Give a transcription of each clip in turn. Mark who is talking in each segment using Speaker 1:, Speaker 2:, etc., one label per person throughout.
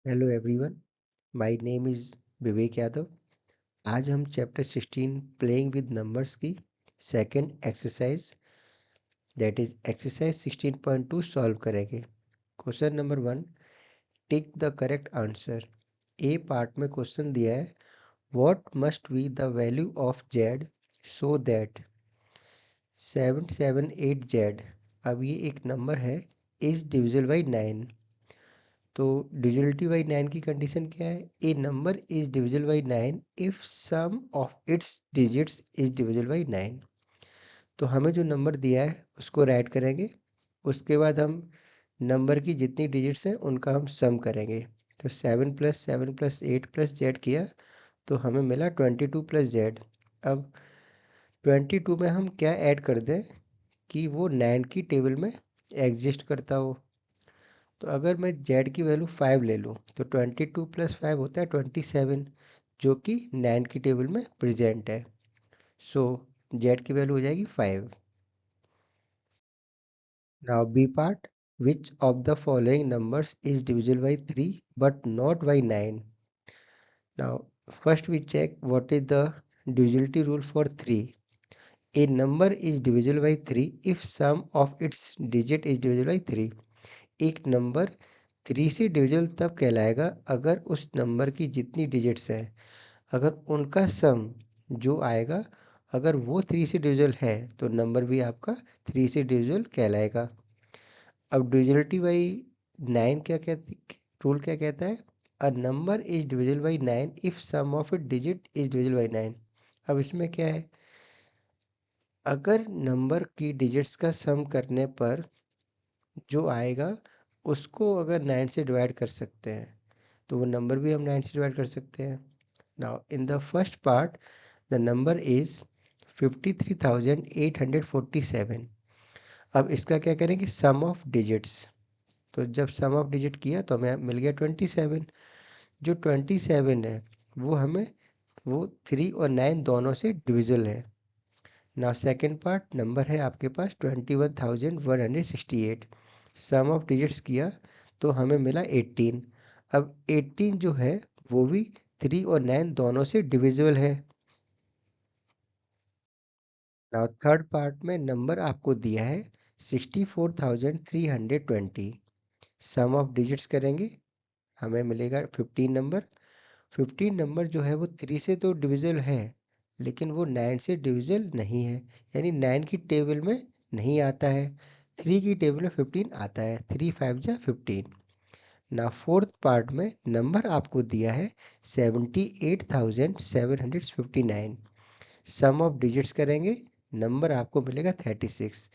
Speaker 1: Hello everyone, my name is Vivek Yadav. आज हम chapter 16 playing with numbers की second exercise that is exercise 16.2 solve करेंगे। Question number 1, tick the correct answer. A part में question दिया है, what must be the value of Z so that 778 Z. अब ये एक नंबर है, इज डिविजिबल बाई 9। तो डिविजिबिलिटी बाई 9 की कंडीशन क्या है? A number is divisible by 9 if sum of its digits is divisible by 9। तो हमें जो नंबर दिया है उसको राइट करेंगे, उसके बाद हम नंबर की जितनी डिजिट्स हैं उनका हम सम करेंगे। तो 7 + 7 + 8 + जेड किया तो हमें मिला 22 + जेड। अब 22 में हम क्या ऐड कर दें कि वो 9 की टेबल में एग्जिस्ट करता हो। तो अगर मैं z की वैल्यू 5 ले लूँ तो 22 + 5 होता है 27, जो कि 9 की टेबल में प्रेजेंट है। सो z की वैल्यू हो जाएगी 5। Now B part, which of the following numbers is divisible by 3 but not by 9। Now first we check what is the divisibility rule for 3. A number is divisible by 3 if sum of its digit is divisible by 3. एक number 3 से divisible तब कहलाएगा अगर उस number की जितनी digits हैं, अगर उनका सम जो आएगा, अगर वो 3 से डिविजिबल है तो नंबर भी आपका 3 से डिविजिबल कहलाएगा। अब डिविजिबिलिटी बाई 9 क्या कहती, रूल क्या कहता है? A number is divisible by 9 if sum of it digit is divisible by 9। अब इसमें क्या है, अगर नंबर की डिजिट्स का सम करने पर जो आएगा उसको अगर 9 से डिवाइड कर सकते हैं तो वो नंबर भी हम 9 से डिवाइड कर सकते हैं। Now in the first part the number is 53,847। अब इसका क्या करेंगे, सम ऑफ डिजिट्स। तो जब सम ऑफ डिजिट किया तो हमें मिल गया 27। जो 27 है वो हमें वो 3 और 9 दोनों से डिविजिबल है। नाउ सेकेंड पार्ट नंबर है आपके पास 21,168। सम ऑफ डिजिट्स किया तो हमें मिला 18। अब 18 जो है वो भी 3 और 9 दोनों से डिविजिबल है। नाउ थर्ड पार्ट में नंबर आपको दिया है 64,320। सम ऑफ डिजिट्स करेंगे, हमें मिलेगा 15 नंबर। 15 नंबर जो है वो 3 से तो डिविजिबल है लेकिन वो 9 से डिविजिबल नहीं है, यानी 9 की टेबल में नहीं आता है। 3 की टेबल में 15 आता है, 3 5 जा 15। ना फोर्थ पार्ट में नंबर आपको दिया है 78,759। सम ऑफ डिजिट्स करेंगे, नंबर आपको मिलेगा 36।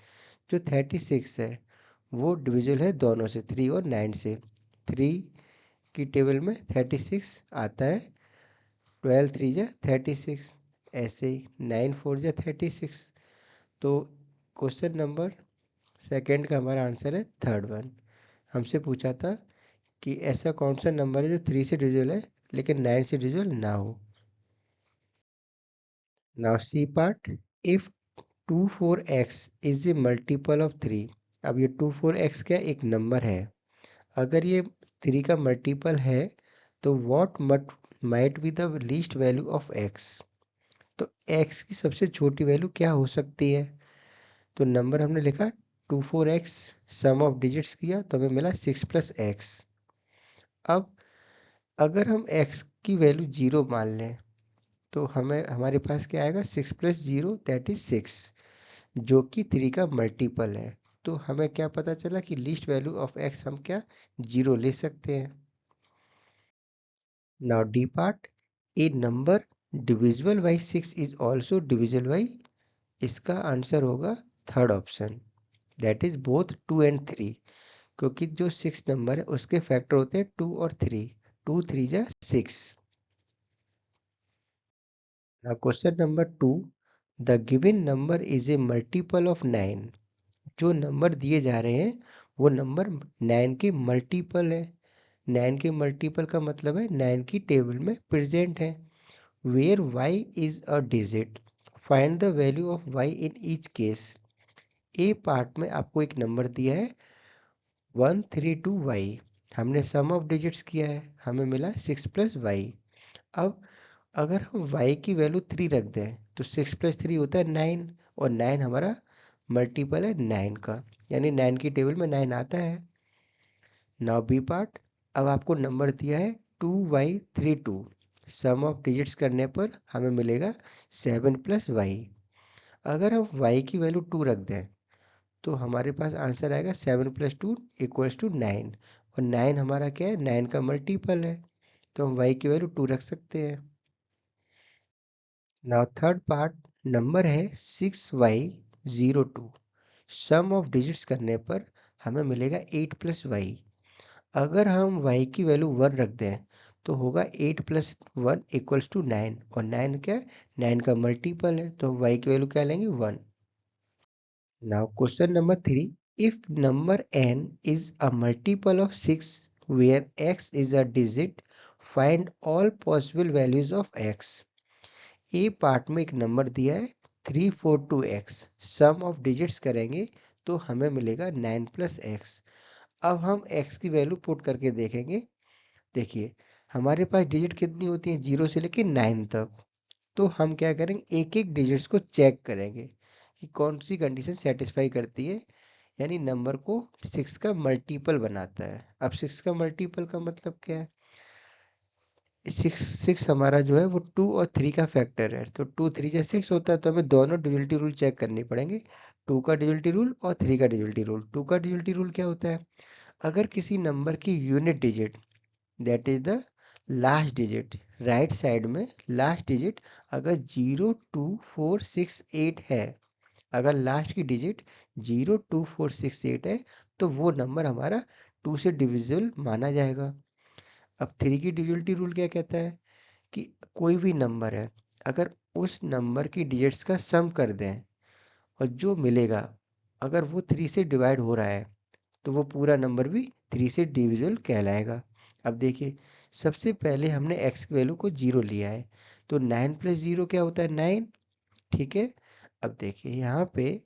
Speaker 1: जो 36 है वो डिविजिबल है दोनों से, 3 और 9 से। 3 की टेबल में 36 आता है, 12 3 जा 36, ऐसे ही 9 4 जा 36। तो क्वेश्चन नंबर सेकंड का हमारा आंसर है थर्ड वन। हमसे पूछा था कि ऐसा कौन सा नंबर है जो 3 से डिविजिबल है लेकिन 9 से डिविजिबल ना हो। Now C part, if 24x is a multiple of 3। अब ये 24x क्या एक नंबर है, अगर ये 3 का मल्टीपल है तो what might be the least value of x। तो x की सबसे छोटी वैल्यू क्या हो सकती है? तो नंबर हमने लिखा 24x, सम ऑफ डिजिट्स किया तो हमें मिला 6 + x। अब अगर हम x की वैल्यू 0 मान लें तो हमें हमारे पास क्या आएगा, 6 + 0 दैट इज 6, जो कि 3 का मल्टीपल है। तो हमें क्या पता चला कि लीस्ट वैल्यू ऑफ x हम क्या 0 ले सकते हैं। Now D part, A number divisible by 6 is also divisible by, इसका आंसर होगा third option, that is both 2 and 3। क्योंकि जो 6 नंबर है उसके फैक्टर होते हैं 2 और 3। 2 3 जा 6। Now question number 2, the given number is a multiple of 9। जो नंबर दिए जा रहे हैं वो नंबर 9 के मल्टीपल है। 9 के मल्टीपल का मतलब है 9 की टेबल में प्रेजेंट है। Where y is a digit, find the value of y in each case. A part में आपको एक नंबर दिया है 132y, हमने सम ऑफ डिजिट्स किया है, हमें मिला 6 प्लस वाई। अब अगर हम y की वैल्यू 3 रख दें तो 6 प्लस 3 होता है 9, और 9 हमारा मल्टीपल है 9 का, यानी 9 की टेबल में 9 आता है। नाउ बी पार्ट, अब आपको नंबर दिया है 2y32, सम ऑफ डिजिट्स करने पर हमें मिलेगा 7 प्लस वाई। अगर हम y की वैल्यू 2 रख दें तो हमारे पास आंसर आएगा 7 प्लस 2 इक्वल्स टू 9, और 9 हमारा क्या है, 9 का मल्टीपल है, तो हम y की वैल्यू 2 रख सकते हैं। नाउ थर्ड पार्ट, नंबर है 6y02, सम ऑफ डिजिट्स करने पर हमें मिलेगा 8 प्लस वाई। अगर हम y की वैल्यू 1 रख दें तो होगा 8 प्लस 1 इक्वल्स टू 9, और 9 क्या है, 9 का मल्टीपल है, तो हम y की वैल्यू क्या लेंगे, 1। Now question number 3, if number n is a multiple of 6 where x is a digit, find all possible values of x। A part में एक नंबर दिया है 342x, सम ऑफ डिजिट्स करेंगे तो हमें मिलेगा 9 प्लस एक्स। अब हम x की वैल्यू पुट करके देखेंगे। देखिए हमारे पास डिजिट कितनी होती है, 0 से लेके 9 तक, तो हम क्या करेंगे, एक एक डिजिट्स को चेक करेंगे कि कौन सी कंडीशन सेटिस्फाई करती है, यानी नंबर को 6 का मल्टीपल बनाता है। अब 6 का मल्टीपल का मतलब क्या है, सिक्स हमारा जो है वो 2 और 3 का फैक्टर है, तो 2 3 जा 6 होता है, तो हमें दोनों डिजिटल रूल चेक करने पड़ेंगे, 2 का डिजिटल रूल और 3 का डिजिटल रूल। 2 का डिजिटल रूल क्या होता है, अगर किसी नंबर की unit digit, that is the last digit, right side में लास्ट डिजिट अगर 02468 है, अगर लास्ट की डिजिट 02468 है तो वो नंबर हमारा 2 से डिविजिबल माना जाएगा। अब 3 की डिजिटल रूल क्या कहता है कि कोई भी नंबर है, अगर उस नंबर की डिजिट्स का सम कर दें और जो मिलेगा, अगर वो 3 से डिवाइड हो रहा है तो वो पूरा नंबर भी 3 से डिविजिबल कहलाएगा। अब देखिए सबसे पहले हमने x की वैल्यू को 0 लिया है, तो 9 प्लस 0 क्या होता है, 9। ठीक है, अब देखिए यहाँ पे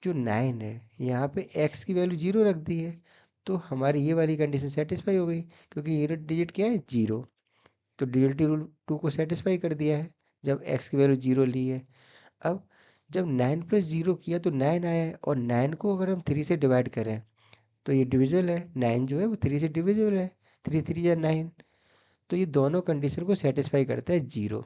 Speaker 1: जो 9 है, यहाँ पे x की वैल्यू 0 रख दी है, तो हमारी ये वाली कंडीशन सेटिस्फाई हो गई, क्योंकि यूनिट डिजिट क्या है, 0। तो ड्यूअलिटी रूल 2 को सेटिस्फाई कर दिया है जब x की वैल्यू 0 ली है। अब जब 9 प्लस 0 किया तो 9 आया है, और 9 को अगर हम 3 से डिवाइड करें तो ये डिविजिबल है, 9 जो है वो 3 से डिविजिबल है, 3 3 या 9, तो ये दोनों कंडीशन को सेटिस्फाई करता है 0।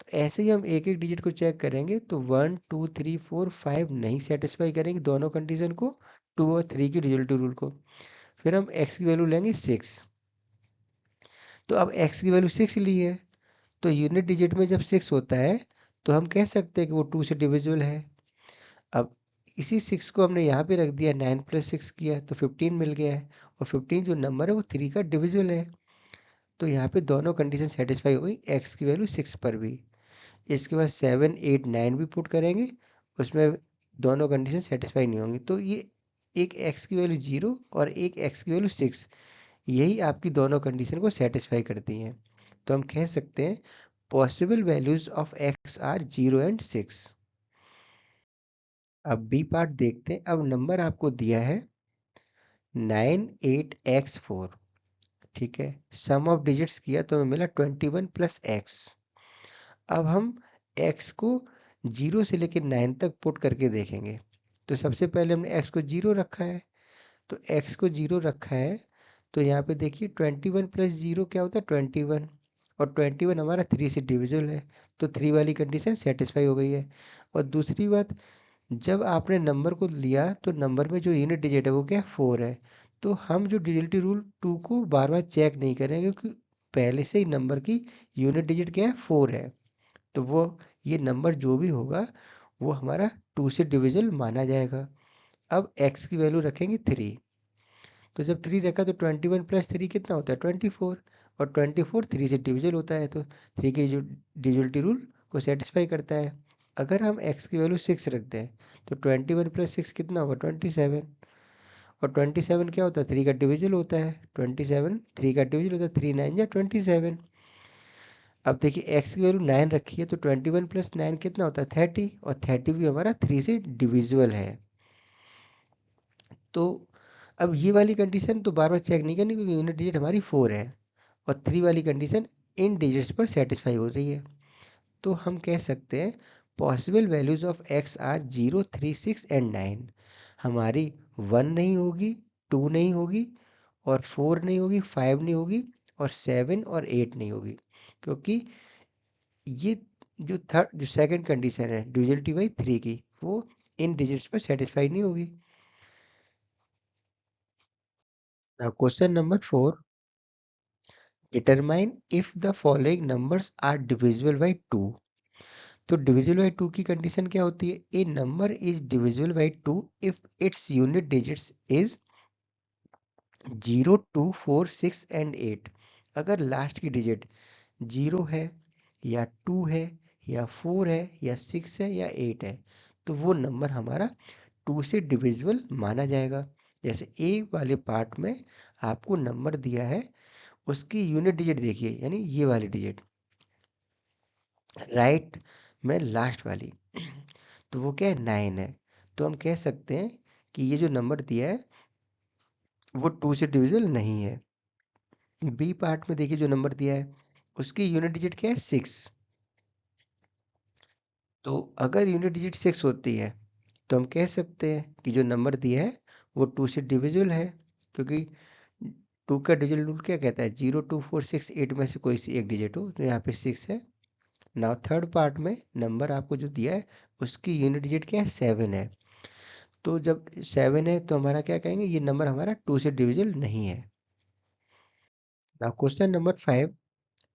Speaker 1: तो ऐसे ही हम एक एक डिजिट को चेक करेंगे तो 1 2 3 4 5 नहीं सेटिस्फाई करेंगे दोनों कंडीशन को, 2 और 3 की ड्यूअलिटी रूल को। फिर हम x की वैल्यू लेंगे 6, तो अब x की वैल्यू 6 ली है, तो यूनिट डिजिट में जब 6 होता है तो हम कह सकते हैं कि वो 2 से डिविजिबल है। अब इसी 6 को हमने यहाँ पे रख दिया, 9 प्लस 6 किया तो 15 मिल गया है, और 15 जो नंबर है वो 3 का डिविजिबल है, तो यहाँ पे दोनों कंडीशन सेटिस्फाई हो गई x की वैल्यू 6 पर भी। इसके बाद 7 8 9 भी पुट करेंगे, उसमें दोनों कंडीशन सेटिस्फाई नहीं होंगी, तो ये एक x की वैल्यू 0 और एक x की वैल्यू 6, यही आपकी दोनों कंडीशन को सेटिस्फाई करती हैं। तो हम कह सकते हैं possible values of x are 0 and 6। अब बी पार्ट देखते हैं। अब नंबर आपको दिया है 98x4, ठीक है, सम ऑफ डिजिट्स किया तो हमें मिला 21 प्लस एक्स। अब हम x को 0 से लेकर 9 तक पुट करके देखेंगे, तो सबसे पहले हमने x को 0 रखा है, तो x को 0 रखा है, तो यहाँ पे देखिए 21 प्लस 0 क्या होता है, 21, और 21 हमारा 3 से डिविजिबल है, तो 3 वाली कंडीशन सेटिस्फाई हो गई है। और दूसरी बात, जब आपने नंबर को लिया तो नंबर में जो यूनिट डिजिट है वो क्या है, 4 है, तो हम जो डिजिटल रूल 2 को बार बार चेक नहीं करेंगे, क्योंकि पहले से ही नंबर की यूनिट डिजिट क्या है, 4 है, तो वो ये नंबर जो भी होगा वो हमारा 2 से डिविजिबल माना जाएगा। अब x की वैल्यू रखेंगे 3, तो जब 3 रखा तो 21 प्लस 3 कितना होता है, 24, और 24 3 से डिविजिबल होता है, तो 3 की जो डिजिटल रूल को सेटिस्फाई करता है। अगर हम x की वैल्यू 6 रख दें तो 21 प्लस 6 कितना होगा, 27, और 27 क्या होता है, 3 का डिविजिबल होता है, 27 3 का डिविजिबल होता है, 3 9 या 27। अब देखिए x की वैल्यू 9 रखी है, तो 21 प्लस 9 कितना होता है, 30, और 30 भी हमारा 3 से डिविजिबल है। तो अब ये वाली कंडीशन तो बार बार चेक नहीं करनी क्योंकि यूनिट डिजिट हमारी 4 है और 3 वाली कंडीशन इन डिजिट्स पर सेटिस्फाई हो रही है। तो हम कह सकते हैं possible values of X are 0, 3, 6 and 9। हमारी 1 नहीं होगी, 2 नहीं होगी और 4 नहीं होगी, 5 नहीं होगी और 7 और 8 नहीं होगी, क्योंकि ये जो सेकंड कंडीशन है ड्यूअलिटी बाई 3 की, वो इन डिजिट्स पर सेटिस्फाई नहीं होगी। Now question number 4, determine if the following numbers are divisible by 2। तो डिविजिबल बाई 2 की कंडीशन क्या होती है? A number is divisible by 2 if its unit digits is 0, 2, 4, 6 and 8। अगर लास्ट की डिजिट 0 है या 2 है या 4 है या 6 है या 8 है तो वो नंबर हमारा 2 से डिविजिबल माना जाएगा। जैसे ए वाले पार्ट में आपको नंबर दिया है, उसकी यूनिट डिजिट देखिए, यानी ये वाली डिजिट राइट में लास्ट वाली तो वो क्या है? 9 है। तो हम कह सकते हैं कि ये जो नंबर दिया है वो 2 से डिविजिबल नहीं है। बी पार्ट में देखिए जो नंबर दिया है उसकी यूनिट डिजिट क्या है? 6। तो अगर यूनिट डिजिट 6 होती है तो हम कह सकते हैं कि जो नंबर दिया है वो 2 से डिविजिबल है, क्योंकि 2 का डिजिटल रूल क्या कहता है? 0, 2, 4, 6, 8 में से कोई सी एक डिजिट हो, तो यहाँ पे 6 है। नाउ थर्ड पार्ट में नंबर आपको जो दिया है उसकी यूनिट डिजिट क्या है? 7 है। तो जब 7 है तो हमारा क्या कहेंगे? ये नंबर हमारा 2 से डिविजिबल नहीं है। Now question number 5,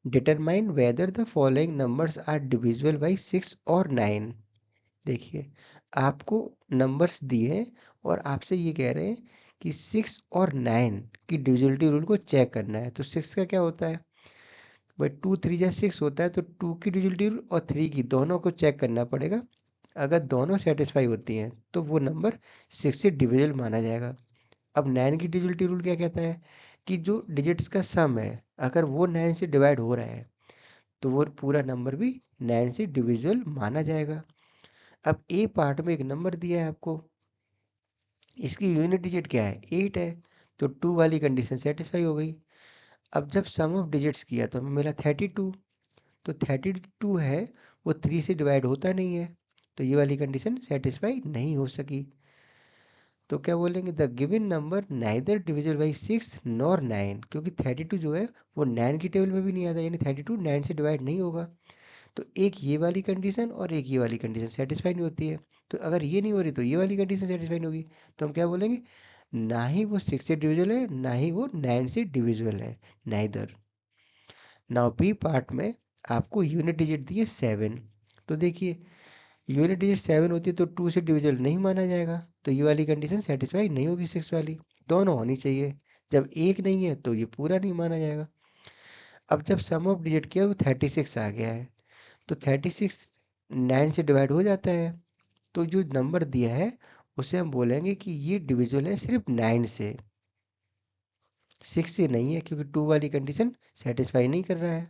Speaker 1: determine whether the following numbers are divisible by 6 और 9। देखिए, आपको नंबर्स दिए हैं और आपसे ये कह रहे हैं कि 6 और 9 की डिविजिबिलिटी रूल को चेक करना है। तो 6 का क्या होता है भाई? 2 3 जा 6 होता है, तो 2 की डिविजिबिलिटी रूल और 3 की, दोनों को चेक करना पड़ेगा। अगर दोनों सेटिस्फाई होती हैं तो वो नंबर 6 से डिविजिबल माना जाएगा। अब 9 की डिविजिबिलिटी रूल क्या कहता है कि जो डिजिट्स का सम है अगर वो 9 से डिवाइड हो रहा है तो वो पूरा नंबर भी 9 से डिविजिबल माना जाएगा। अब ए पार्ट में एक नंबर दिया है आपको, इसकी यूनिट डिजिट क्या है? 8 है। तो 2 वाली कंडीशन सेटिस्फाई हो गई। अब जब सम ऑफ डिजिट्स किया तो हमें मिला 32। तो 32 है वो 3 से डिवाइड होता नहीं है, तो ये वाली कंडीशन सेटिस्फाई नहीं हो सकी। तो क्या बोलेंगे? The given number neither divisible by 6 nor 9, क्योंकि 32 जो है वो 9 की टेबल में भी नहीं आता, यानी 32 9 से डिवाइड नहीं होगा। तो एक ये वाली कंडीशन और एक ये वाली कंडीशन सेटिस्फाई नहीं होती है। तो अगर ये नहीं हो रही तो ये वाली कंडीशन सेटिस्फाई नहीं होगी। तो हम क्या बोलेंगे? ना ही वो 6 से डिविजिबल है ना ही वो 9 से डिविजिबल है, नाइदर। नाउ बी पार्ट में आपको यूनिट डिजिट दी है 7। तो देखिए, यूनिट डिजिट 7 होती है तो 2 से डिविजिबल नहीं माना जाएगा, तो ये वाली कंडीशन सेटिस्फाई नहीं होगी। 6 वाली दोनों होनी चाहिए। जब एक नहीं है तो ये पूरा नहीं माना जाएगा। अब जब सम ऑफ डिजिट किया वो 36 आ गया है, तो 36 9 से डिवाइड हो जाता है। तो जो नंबर दिया है उसे हम बोलेंगे कि ये डिविजिबल है सिर्फ 9 से, 6 से नहीं है, क्योंकि 2 वाली कंडीशन सेटिस्फाई नहीं कर रहा है।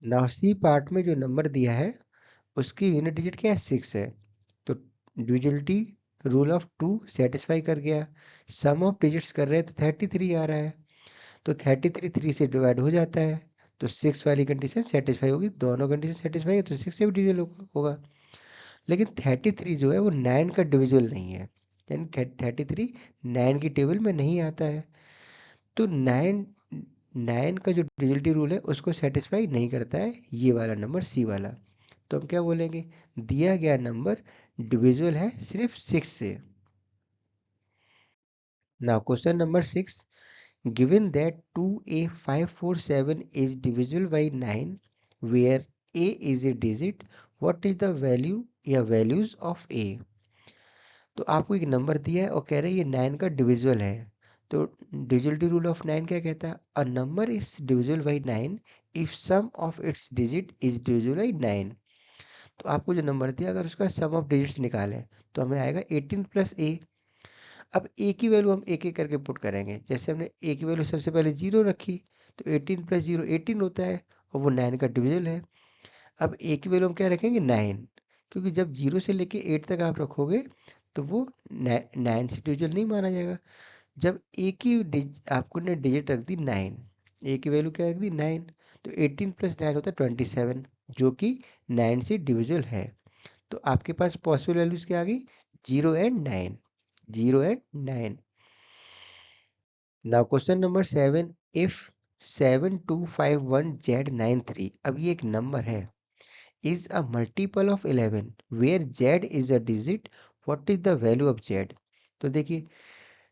Speaker 1: नाउ सी पार्ट में जो नंबर दिया है उसकी यूनिट डिजिट क्या है? 6 है। तो डिविजिबिलिटी रूल ऑफ 2 सेटिस्फाई कर गया। सम ऑफ डिजिट्स कर रहे हैं तो 33 आ रहा है, तो 33 3 से डिवाइड हो जाता है, तो 6 वाली कंडीशन सेटिस्फाई होगी। दोनों कंडीशन सेटिस्फाई है तो 6 से भी डिविजिबल होगा। लेकिन 33 जो है वो 9 का डिविजिबल नहीं है, यानी 33 9 की टेबल में नहीं आता है। तो 9 का जो डिविजिबिलिटी रूल है उसको सेटिस्फाई नहीं करता है ये वाला नंबर, सी वाला। तो हम क्या बोलेंगे? दिया गया नंबर डिविजिबल है सिर्फ 6 से। Now question number 6, given that 2a547 is divisible by 9 where a is a digit, what is the value या values of a। तो आपको एक नंबर दिया है और कह रहे हैं ये 9 का डिविजिबल है। तो डिविजिबिलिटी रूल ऑफ 9 क्या कहता है? A number is divisible by 9 if sum of its digit is divisible by 9। तो आपको जो नंबर दिया अगर उसका सम ऑफ डिजिट्स निकालें तो हमें आएगा 18 प्लस ए। अब ए की वैल्यू हम एक एक करके पुट करेंगे। जैसे हमने ए की वैल्यू सबसे पहले 0 रखी, तो 18 प्लस 0 18 होता है और वो 9 का डिविजिबल है। अब ए की वैल्यू हम क्या रखेंगे? 9, क्योंकि जब 0 से लेके 8 तक आप रखोगे तो वो 9 से डिविजिबल नहीं माना जाएगा। जब एक ही आपको ने डिजिट रख दी 9, ए की वैल्यू क्या रख दी 9, तो 18 प्लस 9 होता है 27, जो कि 9 से डिविजिबल है। तो आपके पास पॉसिबल वैल्यूज क्या आ गई, 0 and 9, 0 and 9। Now question number 7, if 7251Z93, अब ये एक नंबर है, is a multiple of 11 where z is a digit, what is the value of z? तो देखिए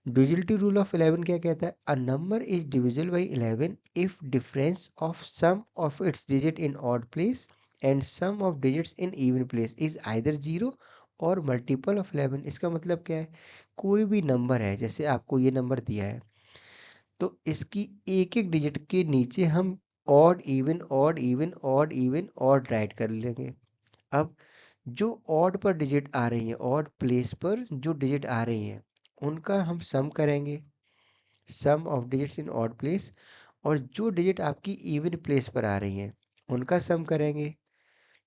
Speaker 1: डिविजिबिलिटी रूल ऑफ 11 क्या कहता है, a number is divisible by 11 if difference of sum of its digit in odd place and sum of digits in even place is either 0 और multiple of 11। इसका मतलब क्या है, कोई भी नंबर है, जैसे आपको ये नंबर दिया है, तो इसकी एक एक डिजिट के नीचे हम odd even odd even odd even odd right कर लेंगे। अब जो ऑड पर डिजिट आ रही हैं, ऑड प्लेस पर जो डिजिट आ रही हैं, उनका हम सम करेंगे, sum of digits in odd place, और जो डिजिट आपकी इवन प्लेस पर आ रही हैं उनका सम करेंगे,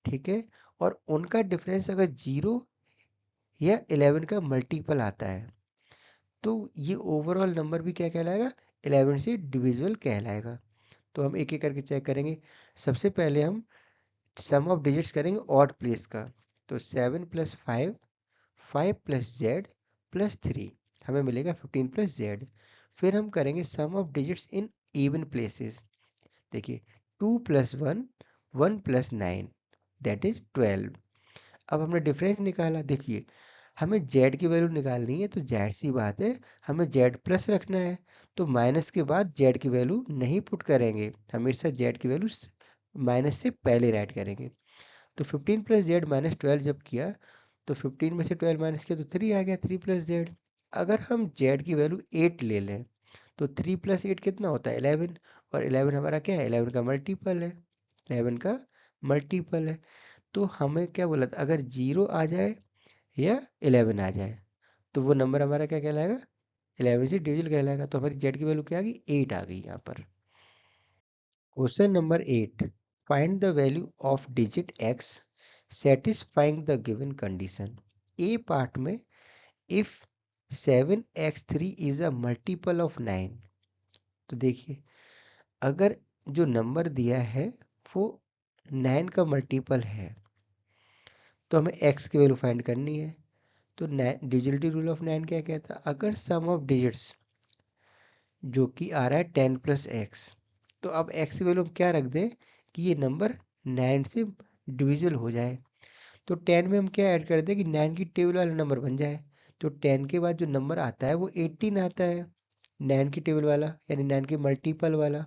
Speaker 1: ठीक है। और उनका डिफरेंस अगर 0 या 11 का मल्टीपल आता है तो ये ओवरऑल नंबर भी क्या कहलाएगा, 11 से डिविजिबल कहलाएगा। तो हम एक एक करके चेक करेंगे। सबसे पहले हम सम ऑफ डिजिट्स करेंगे ऑड प्लेस का, तो 7 प्लस 5, 5 प्लस जेड प्लस 3, हमें मिलेगा 15 प्लस जेड। फिर हम करेंगे sum of digits in even places, देखिए 2 प्लस 1, 1 प्लस 9, दैट इज 12। अब हमने डिफरेंस निकाला, देखिए हमें z की वैल्यू निकालनी है, तो जाहिर सी बात है हमें z प्लस रखना है, तो माइनस के बाद z की वैल्यू नहीं पुट करेंगे, हमेशा z की वैल्यू माइनस से पहले राइट करेंगे। तो 15 प्लस जेड माइनस 12 जब किया, तो 15 में से 12 माइनस किया तो 3 आ गया, 3 प्लस जेड। अगर हम जेड की वैल्यू 8 ले लें, तो 3 प्लस 8 कितना होता है 11, और 11 हमारा क्या है, 11 का मल्टीपल है, 11 का मल्टीपल है। तो हमें क्या बोला था, अगर 0 आ जाए या 11 आ जाए तो वो नंबर हमारा क्या कहलाएगा, 11 से डिविजिबल कहलाएगा। तो हमारी जेड की वैल्यू क्या आ गई, 8 आ गई यहाँ पर। Question number 8, find the value of digit x satisfying the given condition। A part में if 7x3 is a multiple of 9, तो देखिए अगर जो नंबर दिया है वो 9 का मल्टीपल है, तो हमें x की वैल्यू फाइंड करनी है। तो डिजिटल रूल ऑफ 9 क्या कहता है, अगर सम ऑफ डिजिट्स जो कि आ रहा है 10 प्लस एक्स, तो अब x की वैल्यू हम क्या रख दें कि ये नंबर 9 से डिविजिबल हो जाए। तो 10 में हम क्या ऐड कर दें कि 9 की टेबल वाला नंबर बन जाए। तो 10 के बाद जो नंबर आता है वो 18 आता है, 9 की टेबल वाला, यानी 9 के मल्टीपल वाला।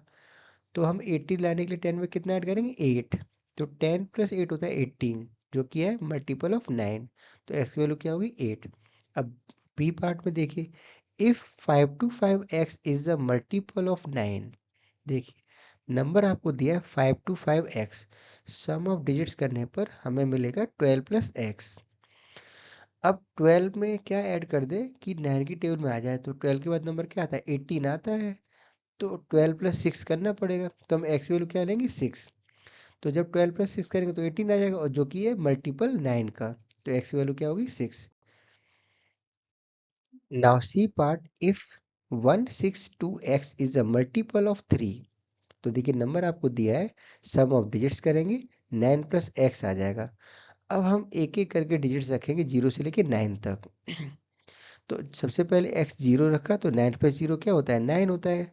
Speaker 1: तो हम 18 लाने के लिए 10 में कितना ऐड करेंगे, 8। तो 10 प्लस 8 होता है 18, जो कि है मल्टीपल ऑफ 9। तो एक्स वैल्यू क्या होगी 8। अब बी पार्ट में देखिए, if 5 to 5x is the multiple of 9, देखिए नंबर आपको दिया है 5 to 5x, some of digits करने पर हमें मिलेगा 12 प्लस एक्स। अब 12 में क्या ऐड कर दे कि 9 की टेबल में आ जाए, तो 12 के बाद नंबर क्या आता है 18 आता है, तो 12 प्लस 6 करना पड़ेगा, तो हम एक्स वैल्यू क्या लेंगे 6। तो जब 12 प्लस 6 करेंगे तो 18 आ जाएगा, और जो कि है मल्टीपल 9 का, तो एक्स वैल्यू क्या होगी 6। Now C part, if 162x is a multiple of 3, तो देखिए नंबर आपको दिया है, सम ऑफ डिजिट्स करेंगे 9 प्लस एक्स आ जाएगा। अब हम एक एक करके डिजिट्स रखेंगे 0 से लेके 9 तक। तो सबसे पहले x 0 रखा, तो 9 प्लस 0 क्या होता है 9 होता है।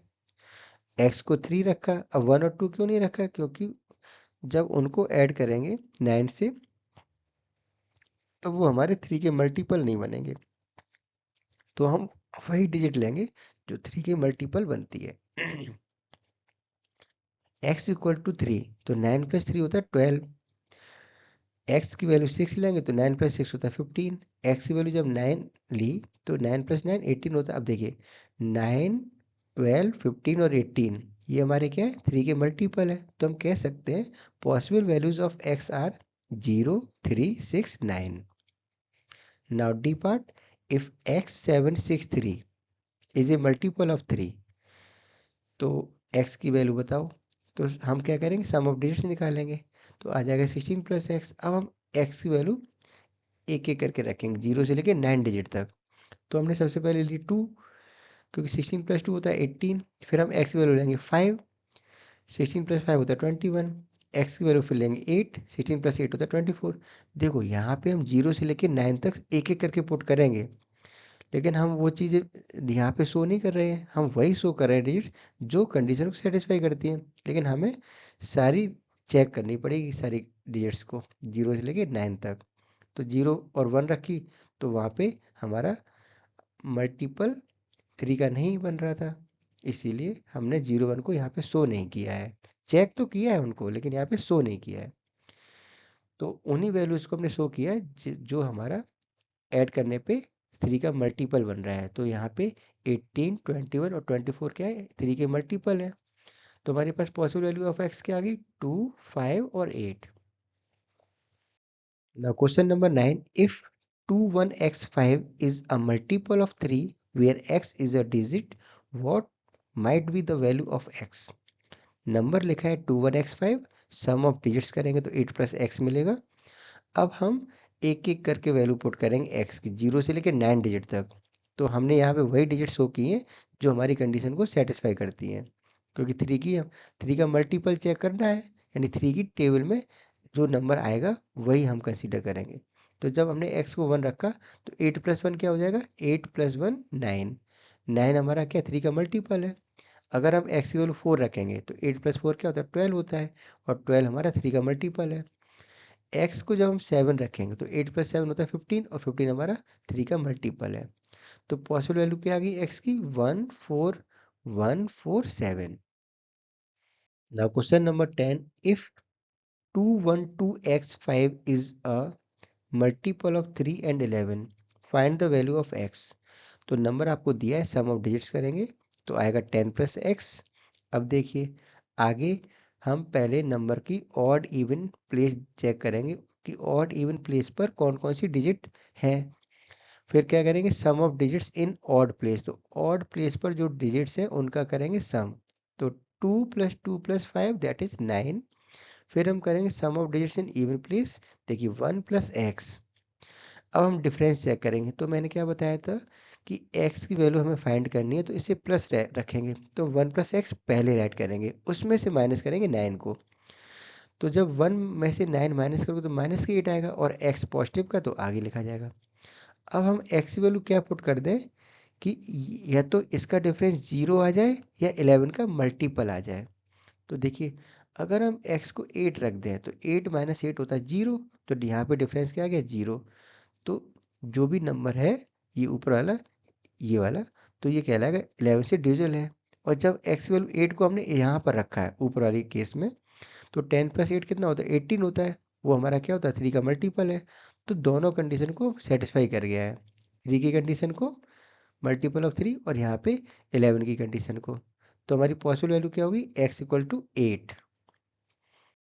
Speaker 1: x को 3 रखा, अब 1 और 2 क्यों नहीं रखा, क्योंकि जब उनको ऐड करेंगे 9 से तो वो हमारे 3 के मल्टीपल नहीं बनेंगे, तो हम वही डिजिट लेंगे जो 3 के मल्टीपल बनती है। x इक्वल टू 3, तो 9 प्लस 3 होता है 12, x की वैल्यू 6 लेंगे तो 9 प्लस 6 होता है 15, x की वैल्यू जब 9 ली तो 9 प्लस 9 18 होता है। अब देखिए 9, 12, 15 और 18 ये हमारे क्या है 3 के मल्टीपल है, तो हम कह सकते हैं possible values of x are 0, 3, 6, 9। Now D part, if x 763 is a multiple of 3, तो x की वैल्यू बताओ। तो हम क्या करेंगे सम ऑफ डिजिट्स निकालेंगे, तो आ जाएगा 16 प्लस एक्स। अब हम x की वैल्यू एक एक करके रखेंगे 0 से लेके 9 डिजिट तक। तो हमने सबसे पहले ली 2, क्योंकि 16 + 2 होता है 18। फिर हम x की वैल्यू लेंगे 5, 16 + 5 होता है 21। x की वैल्यू फिर लेंगे 8, 16 + 8 होता है 24। देखो यहाँ पे हम 0 से लेके 9 तक एक एक करके पुट करेंगे, लेकिन हम वो चीज़ें यहाँ पे शो नहीं कर रहे हैं, हम वही शो कर रहे हैं डिजिट जो कंडीशन को सेटिस्फाई करती हैं। लेकिन हमें सारी चेक करनी पड़ेगी, सारी डिजिट्स को 0 से लेके 9 तक। तो 0 और 1 रखी, तो वहाँ पे हमारा मल्टीपल 3 का नहीं बन रहा था, इसीलिए हमने 0 1 को यहाँ पे शो नहीं किया है। चेक तो किया है उनको, लेकिन यहाँ पे शो नहीं किया है। तो उन्हीं वैल्यूज को हमने शो किया है जो हमारा ऐड करने पे 3 का मल्टीपल बन रहा है। तो यहाँ पे 18, 21 और 24 क्या है, 3 के मल्टीपल है। तो हमारे पास पॉसिबल वैल्यू ऑफ एक्स क्या आ गई, 2, 5 और 8। Now question number 9. If 21x5 is a multiple of 3 where x is a digit, what might be the value of x? Number लिखा है 21x5, सम ऑफ डिजिट्स करेंगे तो 8 + x मिलेगा। अब हम एक एक करके वैल्यू पुट करेंगे x की 0 से लेकर 9 डिजिट तक। तो हमने यहाँ पे वही डिजिट शो किए हैं जो हमारी कंडीशन को सेटिस्फाई करती हैं, क्योंकि 3 का मल्टीपल चेक करना है, यानी 3 की टेबल में जो नंबर आएगा वही हम कंसीडर करेंगे। तो जब हमने x को 1 रखा तो 8 + 1 क्या हो जाएगा, 8 + 1 9। 9 हमारा क्या 3 का मल्टीपल है। अगर हम x की वैल्यू 4 रखेंगे तो 8 + 4 क्या होता है, 12 होता है, और 12 हमारा 3 का मल्टीपल है। x को जब हम 7 रखेंगे तो 8 + 7 होता है 15, और 15 हमारा 3 का मल्टीपल है। तो पॉसिबल वैल्यू क्या आ गई x की, 1 4 1 4 7। Now question number 10. If 212x5 is a multiple of 3 and 11, find the value of x. तो नंबर आपको दिया है, सम ऑफ डिजिट्स करेंगे तो आएगा 10 + x। अब देखिए आगे हम पहले नंबर की ऑड इवन प्लेस चेक करेंगे कि ऑड इवन प्लेस पर कौन कौन सी डिजिट है। फिर क्या करेंगे, sum of digits in odd place. तो ऑड प्लेस पर जो डिजिट्स हैं उनका करेंगे सम। तो 2 + 2 + 5 दैट इज 9। फिर हम करेंगे sum of digits in even place, देखिए 1 + x। अब हम डिफरेंस चेक करेंगे, तो मैंने क्या बताया था कि x की वैल्यू हमें फाइंड करनी है, तो इसे प्लस रखेंगे, तो 1 + x पहले राइट करेंगे, उसमें से माइनस करेंगे 9 को। तो जब 1 में से 9 माइनस करोगे तो -8 आएगा, और x पॉजिटिव का तो आगे लिखा जाएगा। अब हम x की वैल्यू क्या पुट कर दें कि या तो इसका डिफरेंस 0 आ जाए या 11 का मल्टीपल आ जाए। तो देखिए अगर हम x को 8 रख दें तो 8 - 8 होता है 0, तो यहाँ पे डिफरेंस क्या आ गया, 0। तो जो भी नंबर है ये ऊपर वाला, ये वाला, तो ये कहलाएगा 11 से डिविजल है। और जब x वैल्यू 8 को हमने यहाँ पर रखा है ऊपर वाली केस में, तो 10 + 8 कितना होता है, 18 होता है। वो हमारा क्या होता है, 3 का मल्टीपल है। तो दोनों कंडीशन को सेटिस्फाई कर गया है, 3 की कंडीशन को, मल्टीपल ऑफ 3, और यहाँ पे 11 की कंडीशन को। तो हमारी पॉसिबल वैल्यू क्या होगी, x = 8।